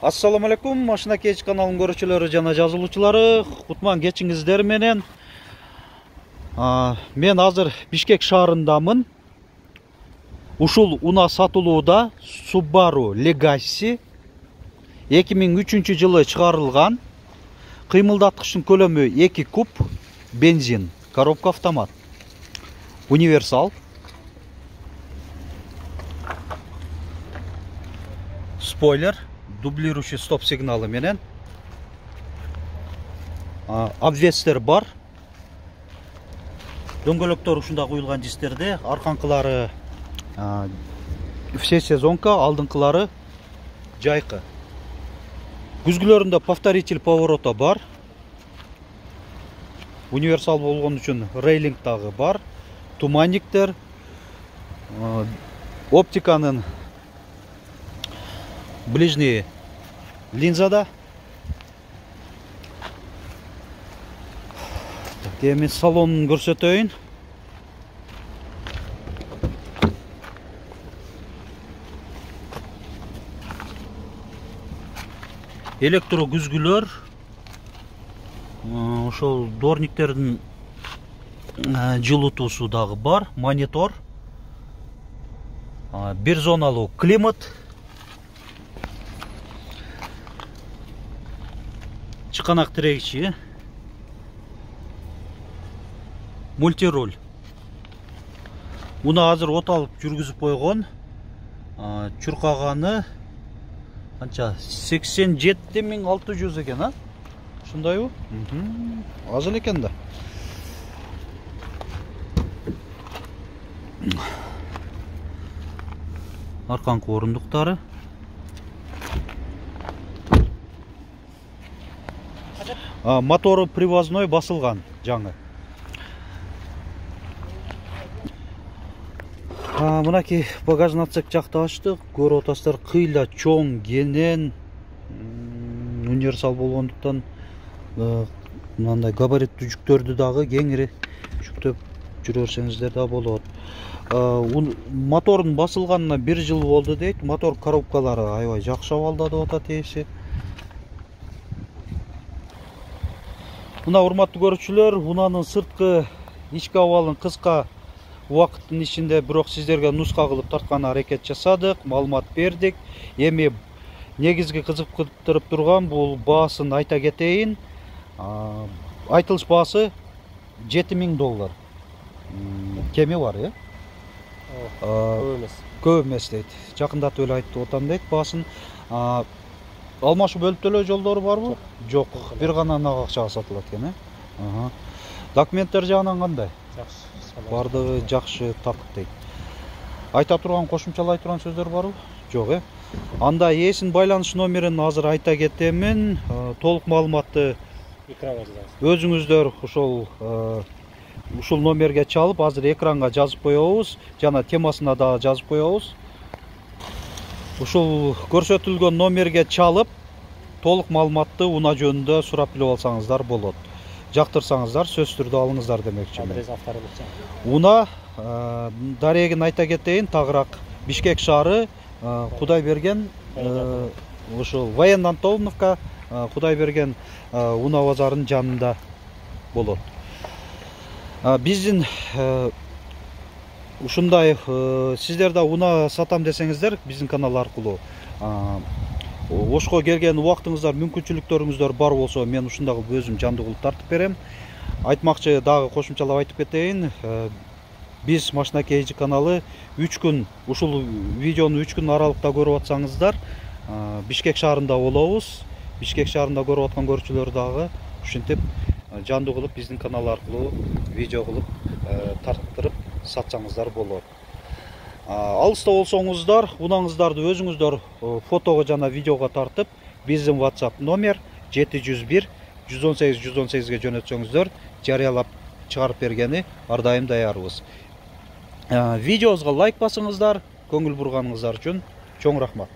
Assalamu alaikum, Машина Кеч каналының көрүүчүлөрү жана жазылуучулары. Кутман кечиңиздер менен. Мен азыр Бишкек шаарындамын. Ушул уна сатылууда Subaru Legacy 2003 жылы чыгарылган. Кыймылдаткычтын көлөмү 2 куб, бензин, коробка автомат. Универсал. Спойлер, дублирующий стоп сигналы менен. Обвестер бар. Дөңгөлөктөр ушунда куюлган дистерде, арканкылары все сезонка, алдыңкылары жайкы. Күзгүлөрүндө повторитель поворота бар. Универсал болгон үчүн рейлинг дагы бар. Туманниктер, оптиканын ближний линзада. Мен салонун көрсөтөйүн. Электро күзгүлөр, ошол дорниктердин жылытуусу дагы бар, монитор, бир зоналуу климат, чыканак тирегичи, мультируль. Муну азыр от алып жүргүзүп койгон. Чуркаганы канча 87.600 экен, а? Ушундайбы? Аз эле экен да. Арканкы орундуктары. Мотору привозной басылган, жаңы. Мынаки багажный отсек жакта ачтык. Көрүп атасыздар, кыйла чоң, кенен, универсал болгондуктан мындай габариттүү жүктөрдү дагы кеңири жүктөп жүрө берсеңиздер да болот. Мотордун басылганына 1 жыл болду дейт. Мотор коробкалары аябай жакшы абалда деп атат ээси. Мына урматтуу көрүүчүлөр, унанын сырткы ички абалын кыска убакыттын ичинде бирок сиздерге нуска кылып тарткан аракет жасадык, маалымат бердик. Эми негизги кызыктырып турган бул баасын айта кетейин. Айтылыш баасы $7.000. Кеми бар, э? Көп эмес дейт. Жакындатып эле айтып атам дейт баасын. Алмашуу бөлүп төлөө жолдору барбы? Жок, бир гана акчага сатылат экен, э? Документтер жагынан кандай? Жакшы. Бардыгы жакшы, такып дейт. Айта турган, кошумчалай турган сөздөр барбы? Жок, э? Анда ээсинин байланыш номерин азыр айта кетемин. Толук маалыматты экранга жазабыз. Өзүңүздөр ушул номерге чалып, азыр экранга жазып коебуз, жана темасына да жазып коебуз. Ушул көрсөтүлгөн номерге чалып, толук маалыматты уна жөнүндө сурап билип алсаңыздар болот. Жактырсаңыздар, сөзсүз түрдө алыңыздар демекчимин. Адрес авторлукча. Уна дарегин айта кетейин, тагыраак Бишкек шаары, Кудайберген, ошол Военно Антоновка, Кудайберген уна базарынын жанында болот. Биздин ушундай сиздер да уна сатам десеңиздер, биздин канал аркылуу Ошко келген убактыңыздар, мүмкүнчүлүктөрүңүздөр бар болсо, мен ушундагы өзүм жандуу кылып тартып берем. Айтмакчы дагы кошумчалап айтып кетейин. Биз Машина Кеч каналы 3 күн, ушул видеону 3 күн аралыкта көрүп атсаңыздар, Бишкек шаарында болобуз. Бишкек шаарында көрүп аткан көрүүчүлөр дагы ушинтип жандуу кылып биздин канал аркылуу видео кылып тарттырып сатсаңыздар болот. Алыста болсоңуздар, унаңыздарды өзүңүздөр фотого жана видеого тартып, биздин WhatsApp номер 701 118 118ге жөнөтсөңүздөр, жарыялап чыгарып бергени ар дайым даярбыз. Видеобузга лайк басыңыздар, көңүл бурганыңыздар үчүн чоң рахмат.